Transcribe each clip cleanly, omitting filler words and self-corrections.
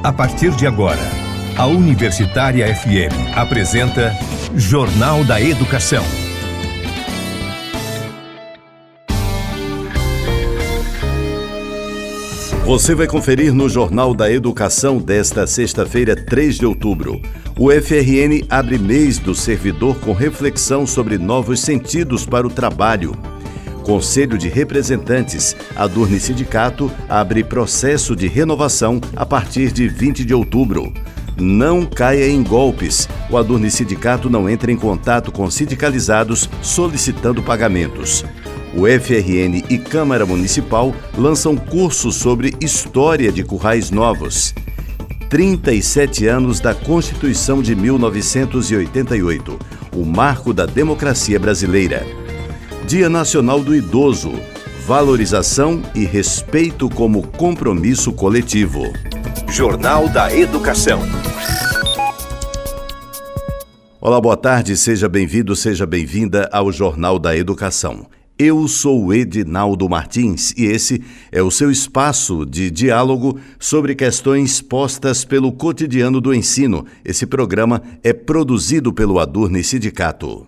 A partir de agora, a Universitária FM apresenta Jornal da Educação. Você vai conferir no Jornal da Educação desta sexta-feira, 3 de outubro. O FRN abre mês do servidor com reflexão sobre novos sentidos para o trabalho. Conselho de Representantes, Adurne Sindicato, abre processo de renovação a partir de 20 de outubro. Não caia em golpes. O Adurne Sindicato não entra em contato com sindicalizados solicitando pagamentos. O FRN e Câmara Municipal lançam curso sobre História de Currais Novos. 37 anos da Constituição de 1988, o marco da democracia brasileira. Dia Nacional do Idoso, valorização e respeito como compromisso coletivo. Jornal da Educação. Olá, boa tarde, seja bem-vindo, seja bem-vinda ao Jornal da Educação. Eu sou o Edinaldo Martins e esse é o seu espaço de diálogo sobre questões postas pelo cotidiano do ensino. Esse programa é produzido pelo Adurne Sindicato.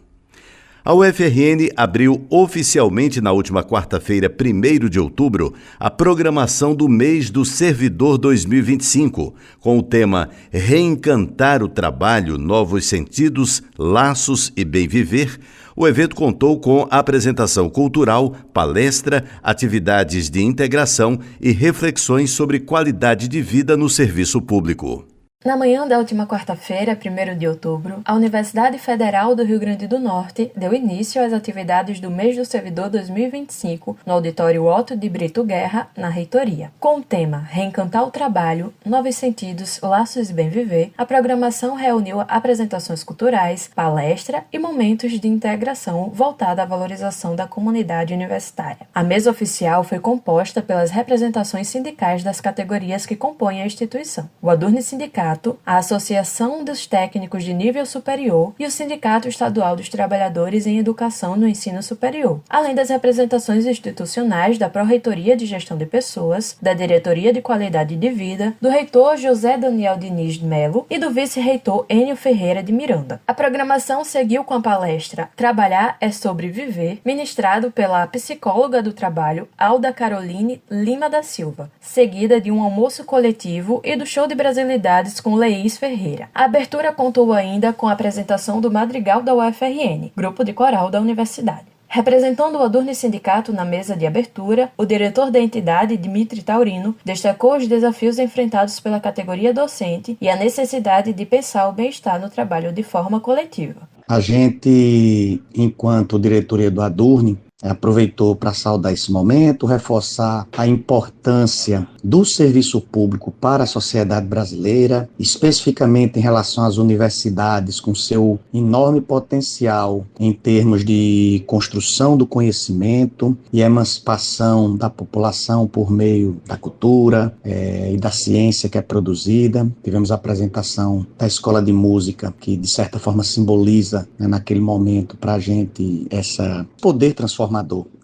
A UFRN abriu oficialmente na última quarta-feira, 1º de outubro, a programação do mês do Servidor 2025, com o tema Reencantar o Trabalho, Novos Sentidos, Laços e Bem Viver. O evento contou com apresentação cultural, palestra, atividades de integração e reflexões sobre qualidade de vida no serviço público. Na manhã da última quarta-feira, 1º de outubro, a Universidade Federal do Rio Grande do Norte deu início às atividades do Mês do Servidor 2025 no Auditório Otto de Brito Guerra, na reitoria. Com o tema Reencantar o Trabalho, Novos Sentidos, Laços e Bem Viver, a programação reuniu apresentações culturais, palestra e momentos de integração voltada à valorização da comunidade universitária. A mesa oficial foi composta pelas representações sindicais das categorias que compõem a instituição. O Adurne Sindicato, a Associação dos Técnicos de Nível Superior e o Sindicato Estadual dos Trabalhadores em Educação no Ensino Superior, além das representações institucionais da Pró-Reitoria de Gestão de Pessoas, da Diretoria de Qualidade de Vida, do reitor José Daniel Diniz Melo e do vice-reitor Enio Ferreira de Miranda. A programação seguiu com a palestra Trabalhar é sobre Viver, ministrado pela psicóloga do trabalho Alda Caroline Lima da Silva, seguida de um almoço coletivo e do show de brasilidades com Leís Ferreira. A abertura contou ainda com a apresentação do Madrigal da UFRN, grupo de coral da universidade. Representando o Adurne Sindicato na mesa de abertura, o diretor da entidade, Dimitri Taurino, destacou os desafios enfrentados pela categoria docente e a necessidade de pensar o bem-estar no trabalho de forma coletiva. A gente, enquanto diretoria do Adurne, aproveitou para saudar esse momento, reforçar a importância do serviço público para a sociedade brasileira, especificamente em relação às universidades, com seu enorme potencial em termos de construção do conhecimento e emancipação da população por meio da cultura e da ciência que é produzida. Tivemos a apresentação da Escola de Música, que de certa forma simboliza, naquele momento para a gente esse poder transformador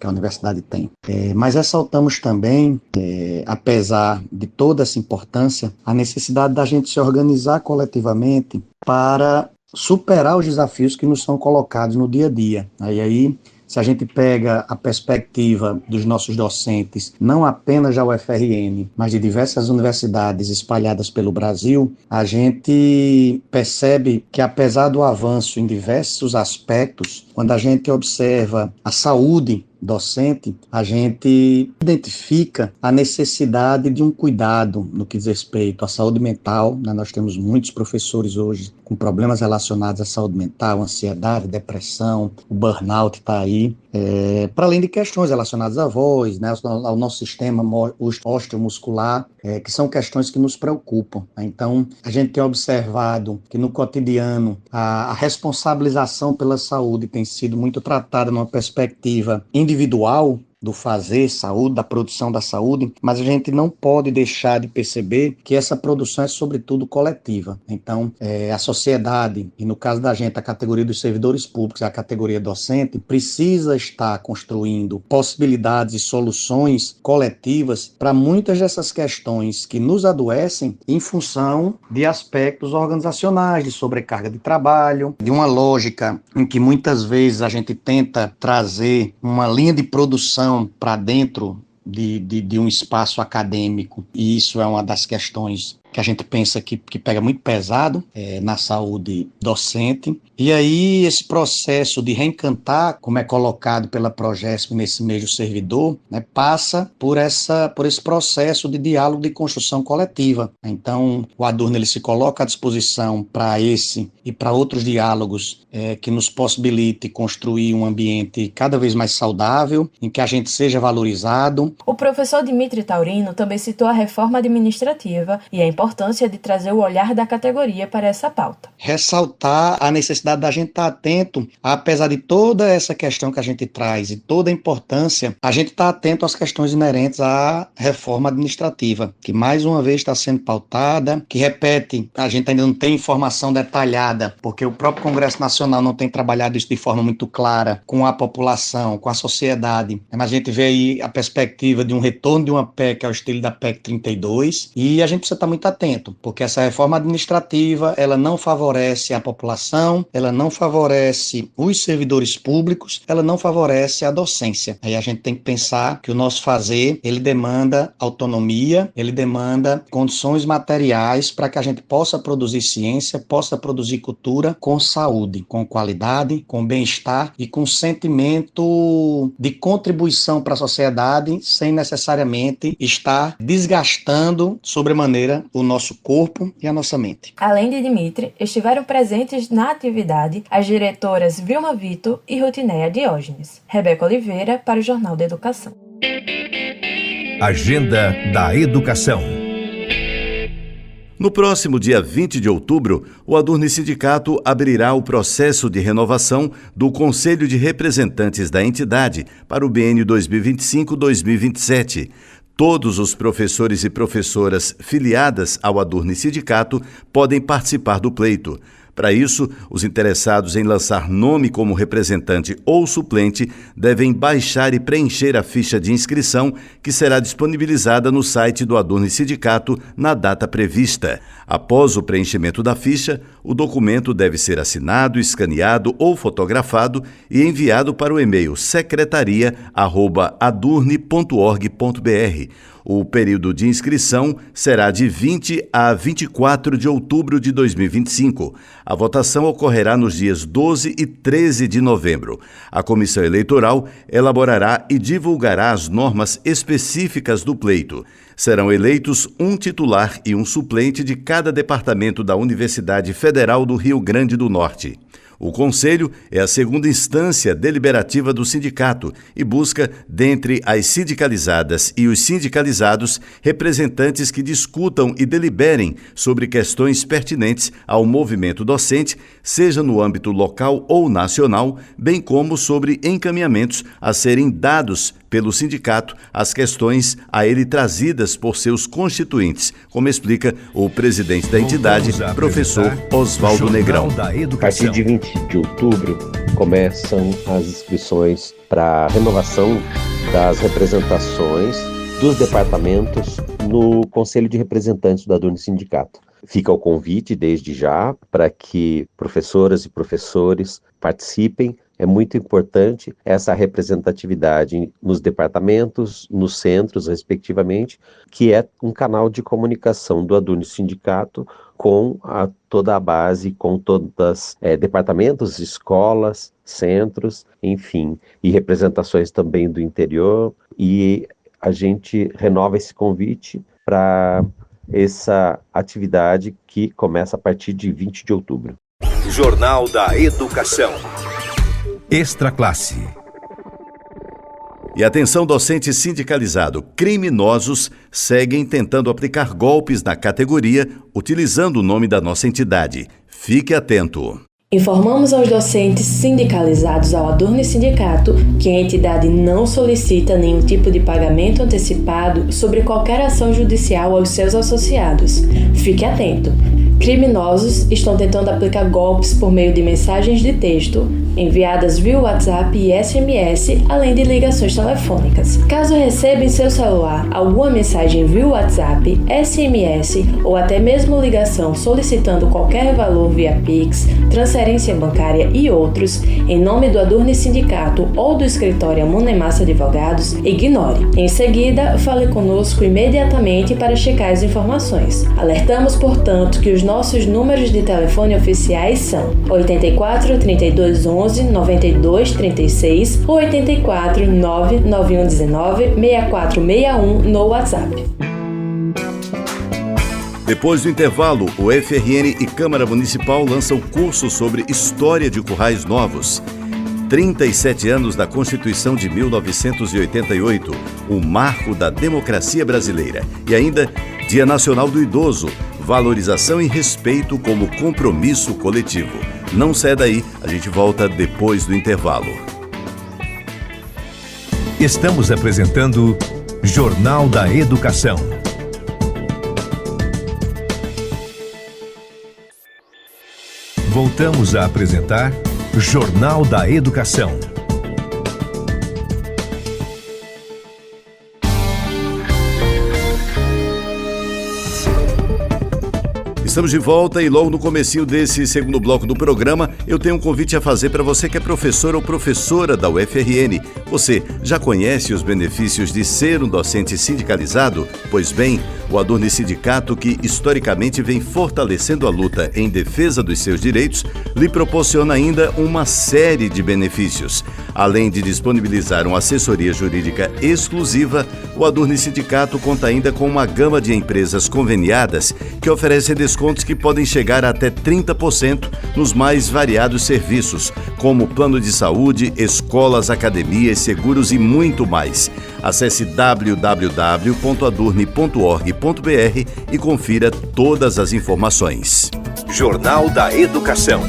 que a universidade tem. Mas ressaltamos também, apesar de toda essa importância, a necessidade da gente se organizar coletivamente para superar os desafios que nos são colocados no dia a dia. Aí, se a gente pega a perspectiva dos nossos docentes, não apenas da UFRN, mas de diversas universidades espalhadas pelo Brasil, a gente percebe que, apesar do avanço em diversos aspectos, quando a gente observa a saúde docente, a gente identifica a necessidade de um cuidado no que diz respeito à saúde mental. Nós temos muitos professores hoje com problemas relacionados à saúde mental, ansiedade, depressão, o burnout está aí, para além de questões relacionadas à voz, ao nosso sistema osteomuscular, que são questões que nos preocupam. Então, a gente tem observado que no cotidiano a responsabilização pela saúde tem sido muito tratada numa perspectiva individual, do fazer saúde, da produção da saúde, mas a gente não pode deixar de perceber que essa produção é sobretudo coletiva. Então, a sociedade, e no caso da gente, a categoria dos servidores públicos, a categoria docente, precisa estar construindo possibilidades e soluções coletivas para muitas dessas questões que nos adoecem em função de aspectos organizacionais, de sobrecarga de trabalho, de uma lógica em que muitas vezes a gente tenta trazer uma linha de produção para dentro de um espaço acadêmico, e isso é uma das questões que a gente pensa que pega muito pesado na saúde docente. E aí esse processo de reencantar, como é colocado pela Progesp nesse mês do servidor, né, passa por esse processo de diálogo de construção coletiva. Então o Adurno ele se coloca à disposição para esse e para outros diálogos que nos possibilite construir um ambiente cada vez mais saudável, em que a gente seja valorizado. O professor Dimitri Taurino também citou a reforma administrativa e a importância de trazer o olhar da categoria para essa pauta. Ressaltar a necessidade da gente estar atento, apesar de toda essa questão que a gente traz e toda a importância, a gente está atento às questões inerentes à reforma administrativa, que mais uma vez está sendo pautada, que repete, a gente ainda não tem informação detalhada, porque o próprio Congresso Nacional não tem trabalhado isso de forma muito clara com a população, com a sociedade, mas a gente vê aí a perspectiva de um retorno de uma PEC ao estilo da PEC 32, e a gente precisa estar muito atento, porque essa reforma administrativa, ela não favorece a população, ela não favorece os servidores públicos, ela não favorece a docência. Aí a gente tem que pensar que o nosso fazer, ele demanda autonomia, ele demanda condições materiais para que a gente possa produzir ciência, possa produzir cultura com saúde, com qualidade, com bem-estar e com sentimento de contribuição para a sociedade, sem necessariamente estar desgastando sobremaneira o nosso corpo e a nossa mente. Além de Dimitri, estiveram presentes na atividade as diretoras Vilma Vitor e Rutineia Diógenes. Rebeca Oliveira, para o Jornal da Educação. Agenda da Educação. No próximo dia 20 de outubro, o Adurno Sindicato abrirá o processo de renovação do Conselho de Representantes da entidade para o biênio 2025-2027. Todos os professores e professoras filiadas ao Adurno Sindicato podem participar do pleito. Para isso, os interessados em lançar nome como representante ou suplente devem baixar e preencher a ficha de inscrição, que será disponibilizada no site do Adurno Sindicato na data prevista. Após o preenchimento da ficha, o documento deve ser assinado, escaneado ou fotografado e enviado para o e-mail secretaria@adurne.org.br. O período de inscrição será de 20 a 24 de outubro de 2025. A votação ocorrerá nos dias 12 e 13 de novembro. A comissão eleitoral elaborará e divulgará as normas específicas do pleito. Serão eleitos um titular e um suplente de cada departamento da Universidade Federal do Rio Grande do Norte. O Conselho é a segunda instância deliberativa do sindicato e busca, dentre as sindicalizadas e os sindicalizados, representantes que discutam e deliberem sobre questões pertinentes ao movimento docente, seja no âmbito local ou nacional, bem como sobre encaminhamentos a serem dados pelo sindicato às questões a ele trazidas por seus constituintes, como explica o presidente da entidade, professor Oswaldo Negrão. A partir de 20 de outubro começam as inscrições para a renovação das representações dos departamentos no Conselho de Representantes do Adurno Sindicato. Fica o convite desde já para que professoras e professores participem. É muito importante essa representatividade nos departamentos, nos centros, respectivamente, que é um canal de comunicação do Adurno Sindicato com toda a base, com todos departamentos, escolas, centros, enfim, e representações também do interior. E a gente renova esse convite para essa atividade que começa a partir de 20 de outubro. Jornal da Educação. Extra Classe. E atenção, docente sindicalizado, criminosos seguem tentando aplicar golpes na categoria utilizando o nome da nossa entidade. Fique atento. Informamos aos docentes sindicalizados ao Adurni Sindicato que a entidade não solicita nenhum tipo de pagamento antecipado sobre qualquer ação judicial aos seus associados. Fique atento! Criminosos estão tentando aplicar golpes por meio de mensagens de texto enviadas via WhatsApp e SMS, além de ligações telefônicas. Caso receba em seu celular alguma mensagem via WhatsApp, SMS ou até mesmo ligação solicitando qualquer valor via Pix, transferência bancária e outros, em nome do Adurni Sindicato ou do escritório Monemassa Advogados, ignore. Em seguida, fale conosco imediatamente para checar as informações. Alertamos, portanto, que os nossos números de telefone oficiais são 84 32 11 92 36 ou 84 99119 6461 no WhatsApp. Depois do intervalo, o FRN e Câmara Municipal lançam curso sobre História de Currais Novos. 37 anos da Constituição de 1988, o marco da democracia brasileira. E ainda, Dia Nacional do Idoso, valorização e respeito como compromisso coletivo. Não saia daí, a gente volta depois do intervalo. Estamos apresentando Jornal da Educação. Voltamos a apresentar Jornal da Educação. Estamos de volta e logo no comecinho desse segundo bloco do programa, eu tenho um convite a fazer para você que é professor ou professora da UFRN. Você já conhece os benefícios de ser um docente sindicalizado? Pois bem, o Adurni Sindicato, que historicamente vem fortalecendo a luta em defesa dos seus direitos, lhe proporciona ainda uma série de benefícios. Além de disponibilizar uma assessoria jurídica exclusiva, o Adurni Sindicato conta ainda com uma gama de empresas conveniadas que oferecem descontos que podem chegar a até 30% nos mais variados serviços, como plano de saúde, escolas, academias, seguros e muito mais. Acesse www.adurni.org.br e confira todas as informações. Jornal da Educação.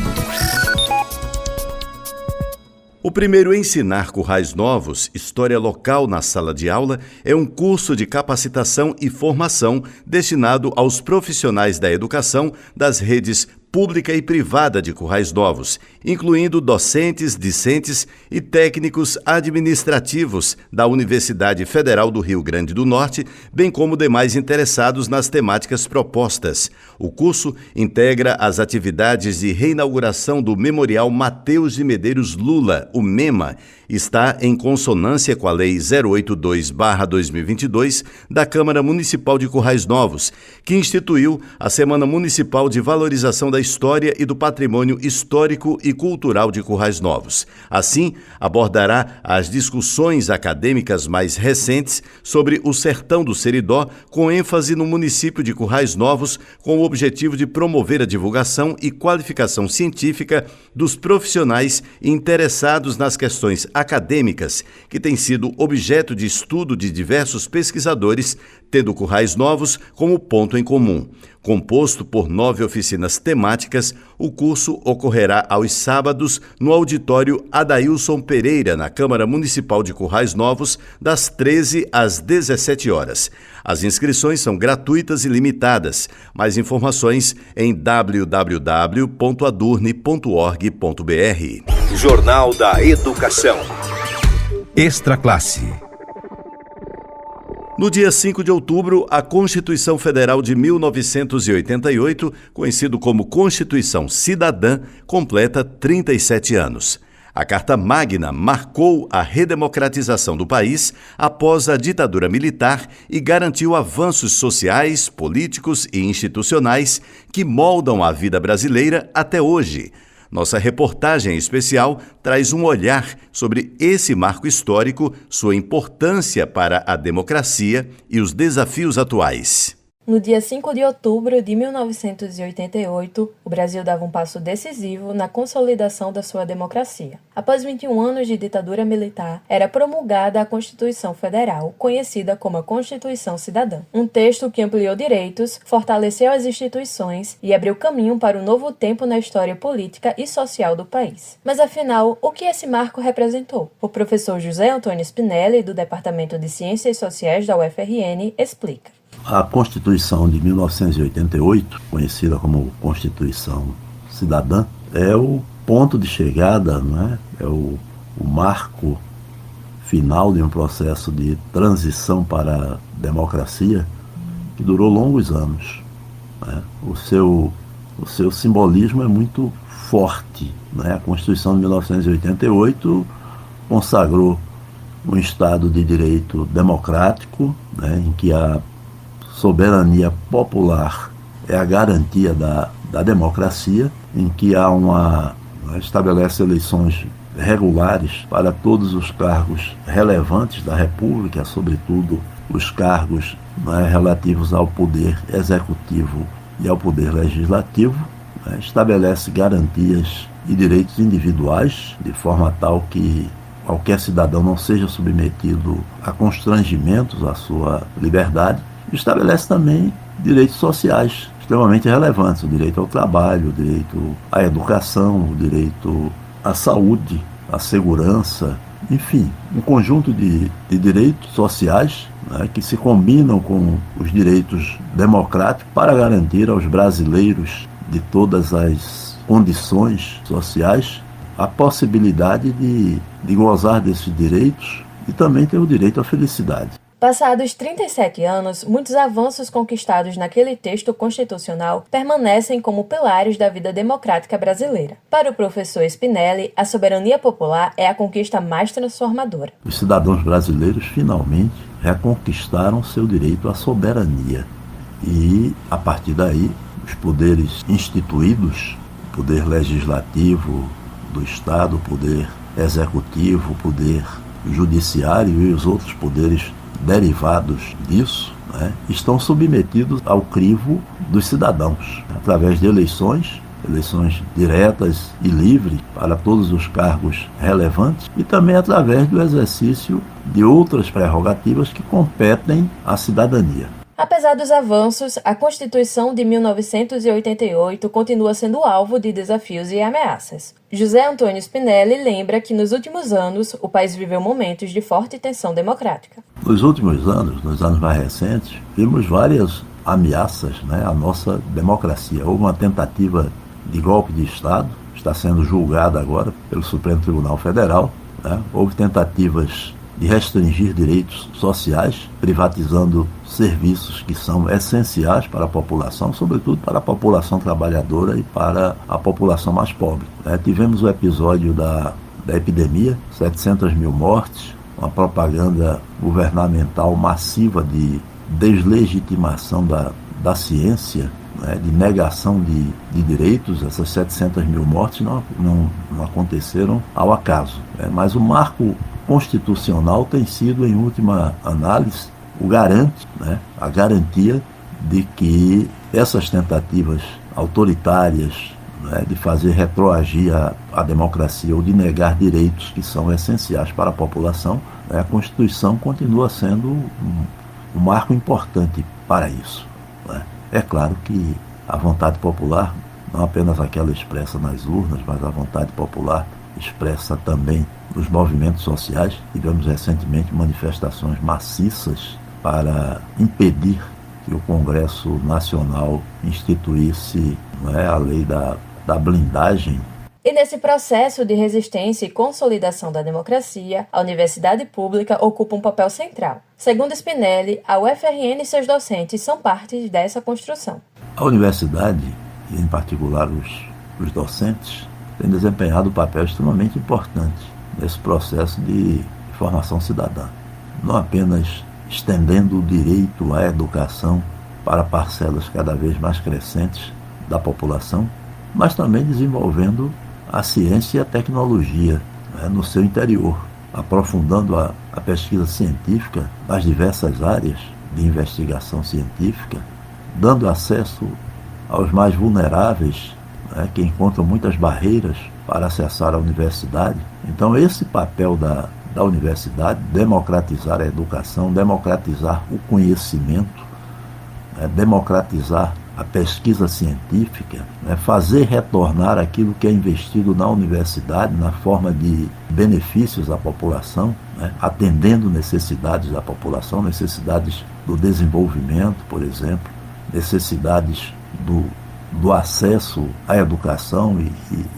O primeiro Ensinar Currais Novos, História Local na Sala de Aula, é um curso de capacitação e formação destinado aos profissionais da educação das redes pública e privada de Currais Novos, incluindo docentes, discentes e técnicos administrativos da Universidade Federal do Rio Grande do Norte, bem como demais interessados nas temáticas propostas. O curso integra as atividades de reinauguração do Memorial Mateus de Medeiros Lula, o MEMA, está em consonância com a Lei 082/2022 da Câmara Municipal de Currais Novos, que instituiu a Semana Municipal de Valorização da História e do Patrimônio Histórico e Cultural de Currais Novos. Assim, abordará as discussões acadêmicas mais recentes sobre o sertão do Seridó, com ênfase no município de Currais Novos, com o objetivo de promover a divulgação e qualificação científica dos profissionais interessados nas questões acadêmicas, que têm sido objeto de estudo de diversos pesquisadores, tendo Currais Novos como ponto em comum. Composto por 9 oficinas temáticas, o curso ocorrerá aos sábados no auditório Adailson Pereira, na Câmara Municipal de Currais Novos, das 13 às 17 horas. As inscrições são gratuitas e limitadas. Mais informações em www.adurni.org.br. Jornal da Educação. Extra Classe. No dia 5 de outubro, a Constituição Federal de 1988, conhecido como Constituição Cidadã, completa 37 anos. A Carta Magna marcou a redemocratização do país após a ditadura militar e garantiu avanços sociais, políticos e institucionais que moldam a vida brasileira até hoje. Nossa reportagem especial traz um olhar sobre esse marco histórico, sua importância para a democracia e os desafios atuais. No dia 5 de outubro de 1988, o Brasil dava um passo decisivo na consolidação da sua democracia. Após 21 anos de ditadura militar, era promulgada a Constituição Federal, conhecida como a Constituição Cidadã. Um texto que ampliou direitos, fortaleceu as instituições e abriu caminho para um novo tempo na história política e social do país. Mas afinal, o que esse marco representou? O professor José Antônio Spinelli, do Departamento de Ciências Sociais da UFRN, explica. A Constituição de 1988, conhecida como Constituição Cidadã, é o ponto de chegada, não é? É o marco final de um processo de transição para a democracia que durou longos anos, né? O seu simbolismo é muito forte, né? A Constituição de 1988 consagrou um Estado de direito democrático, né? Em que a soberania popular é a garantia da democracia, em que estabelece eleições regulares para todos os cargos relevantes da República, sobretudo os cargos, né, relativos ao poder executivo e ao poder legislativo, né, estabelece garantias e direitos individuais, de forma tal que qualquer cidadão não seja submetido a constrangimentos à sua liberdade. Estabelece também direitos sociais extremamente relevantes, o direito ao trabalho, o direito à educação, o direito à saúde, à segurança, enfim, um conjunto de direitos sociais, né, que se combinam com os direitos democráticos para garantir aos brasileiros de todas as condições sociais a possibilidade de gozar desses direitos e também ter o direito à felicidade. Passados 37 anos, muitos avanços conquistados naquele texto constitucional permanecem como pilares da vida democrática brasileira. Para o professor Spinelli, a soberania popular é a conquista mais transformadora. Os cidadãos brasileiros finalmente reconquistaram seu direito à soberania. E, a partir daí, os poderes instituídos, o poder legislativo do Estado, o poder executivo, o poder judiciário e os outros poderes derivados disso, né, estão submetidos ao crivo dos cidadãos, através de eleições diretas e livres para todos os cargos relevantes e também através do exercício de outras prerrogativas que competem à cidadania. Apesar dos avanços, a Constituição de 1988 continua sendo alvo de desafios e ameaças. José Antônio Spinelli lembra que nos últimos anos o país viveu momentos de forte tensão democrática. Nos últimos anos, nos anos mais recentes, vimos várias ameaças, né, à nossa democracia. Houve uma tentativa de golpe de Estado, está sendo julgada agora pelo Supremo Tribunal Federal, né? Houve tentativas de restringir direitos sociais, privatizando serviços que são essenciais para a população, sobretudo para a população trabalhadora e para a população mais pobre. Tivemos o episódio da epidemia, 700 mil mortes, uma propaganda governamental massiva de deslegitimação da ciência, de negação de direitos. Essas 700 mil mortes não aconteceram ao acaso. Mas o marco constitucional tem sido, em última análise, a garantia de que essas tentativas autoritárias, de fazer retroagir a democracia ou de negar direitos que são essenciais para a população, a Constituição continua sendo um marco importante para isso. É claro que a vontade popular, não apenas aquela expressa nas urnas, mas a vontade popular expressa também nos movimentos sociais. Tivemos recentemente manifestações maciças para impedir que o Congresso Nacional instituísse a lei da blindagem. E nesse processo de resistência e consolidação da democracia, a universidade pública ocupa um papel central. Segundo Spinelli, a UFRN e seus docentes são parte dessa construção. A universidade, e em particular os docentes, têm desempenhado um papel extremamente importante nesse processo de formação cidadã. Não apenas estendendo o direito à educação para parcelas cada vez mais crescentes da população, mas também desenvolvendo a ciência e a tecnologia no seu interior, aprofundando a pesquisa científica nas diversas áreas de investigação científica, dando acesso aos mais vulneráveis, né, que encontram muitas barreiras para acessar a universidade. Então, esse papel da universidade, democratizar a educação, democratizar o conhecimento, né, democratizar a pesquisa científica, né, fazer retornar aquilo que é investido na universidade na forma de benefícios à população, né, atendendo necessidades da população, necessidades do desenvolvimento, por exemplo, necessidades do acesso à educação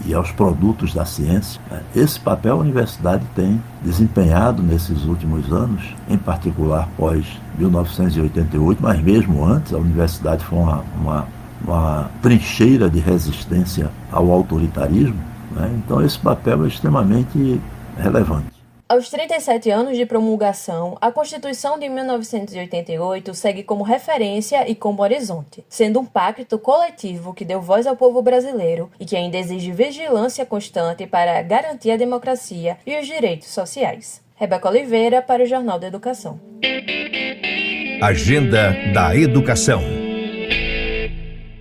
e aos produtos da ciência. Esse papel a universidade tem desempenhado nesses últimos anos, em particular pós 1988, mas mesmo antes, a universidade foi uma trincheira de resistência ao autoritarismo, né? Então esse papel é extremamente relevante. Aos 37 anos de promulgação, a Constituição de 1988 segue como referência e como horizonte, sendo um pacto coletivo que deu voz ao povo brasileiro e que ainda exige vigilância constante para garantir a democracia e os direitos sociais. Rebeca Oliveira, para o Jornal da Educação. Agenda da Educação.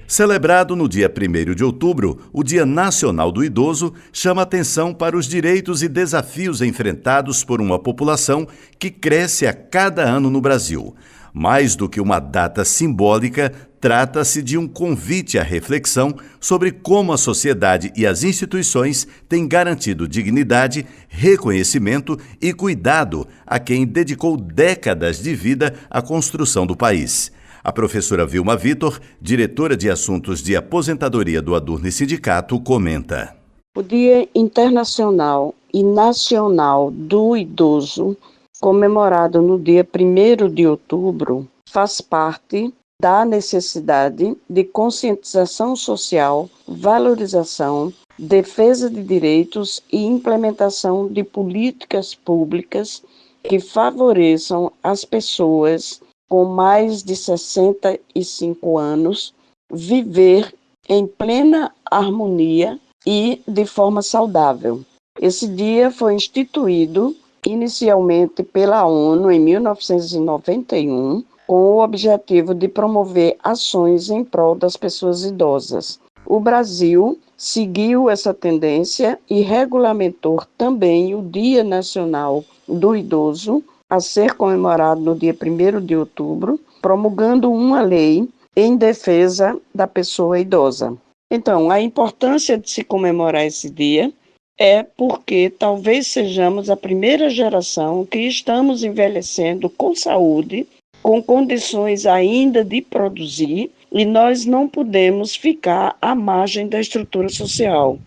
Celebrado no dia 1º de outubro, o Dia Nacional do Idoso chama atenção para os direitos e desafios enfrentados por uma população que cresce a cada ano no Brasil. Mais do que uma data simbólica, trata-se de um convite à reflexão sobre como a sociedade e as instituições têm garantido dignidade, reconhecimento e cuidado a quem dedicou décadas de vida à construção do país. A professora Vilma Vitor, diretora de Assuntos de Aposentadoria do Adurni Sindicato, comenta. O Dia Internacional e Nacional do Idoso, comemorado no dia 1º de outubro, faz parte da necessidade de conscientização social, valorização, defesa de direitos e implementação de políticas públicas que favoreçam as pessoas com mais de 65 anos, viver em plena harmonia e de forma saudável. Esse dia foi instituído inicialmente pela ONU em 1991, com o objetivo de promover ações em prol das pessoas idosas. O Brasil seguiu essa tendência e regulamentou também o Dia Nacional do Idoso, a ser comemorado no dia 1º de outubro, promulgando uma lei em defesa da pessoa idosa. Então, a importância de se comemorar esse dia é porque talvez sejamos a primeira geração que estamos envelhecendo com saúde, com condições ainda de produzir, e nós não podemos ficar à margem da estrutura social.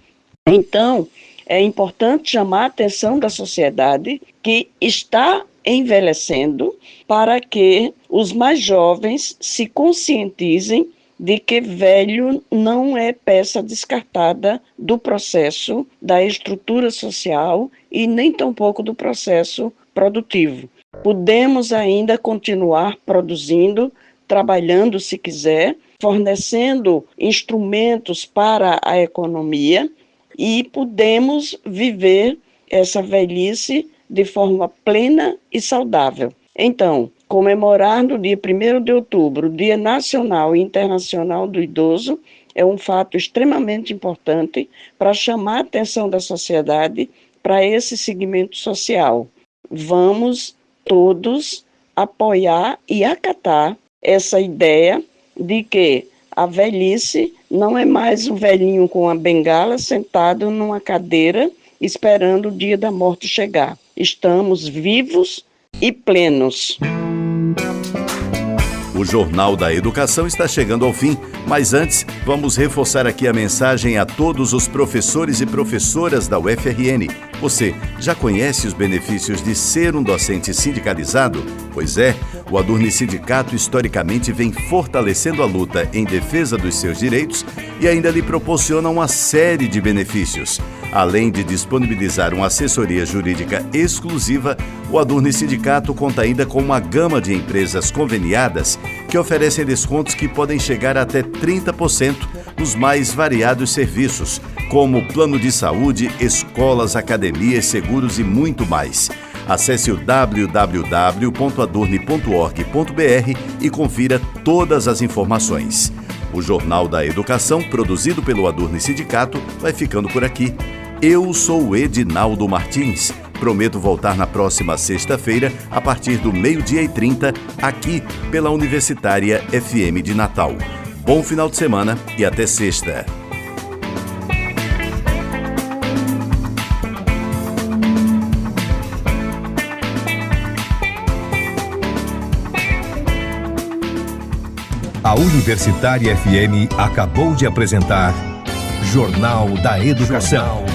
Então, é importante chamar a atenção da sociedade que está envelhecendo para que os mais jovens se conscientizem de que velho não é peça descartada do processo da estrutura social e nem tampouco do processo produtivo. Podemos ainda continuar produzindo, trabalhando se quiser, fornecendo instrumentos para a economia e podemos viver essa velhice de forma plena e saudável. Então, comemorar no dia 1º de outubro, o Dia Nacional e Internacional do Idoso, é um fato extremamente importante para chamar a atenção da sociedade para esse segmento social. Vamos todos apoiar e acatar essa ideia de que a velhice não é mais um velhinho com a bengala sentado numa cadeira esperando o dia da morte chegar. Estamos vivos e plenos. O Jornal da Educação está chegando ao fim, mas antes, vamos reforçar aqui a mensagem a todos os professores e professoras da UFRN. Você já conhece os benefícios de ser um docente sindicalizado? Pois é, o Adurni Sindicato historicamente vem fortalecendo a luta em defesa dos seus direitos e ainda lhe proporciona uma série de benefícios. Além de disponibilizar uma assessoria jurídica exclusiva, o Adurni Sindicato conta ainda com uma gama de empresas conveniadas que oferecem descontos que podem chegar até 30% nos mais variados serviços, como plano de saúde, escolas, academias, seguros e muito mais. Acesse o www.adurne.org.br e confira todas as informações. O Jornal da Educação, produzido pelo Adurne Sindicato, vai ficando por aqui. Eu sou o Edinaldo Martins. Prometo voltar na próxima sexta-feira, a partir do 12h30, aqui pela Universitária FM de Natal. Bom final de semana e até sexta. A Universitária FM acabou de apresentar Jornal da Educação.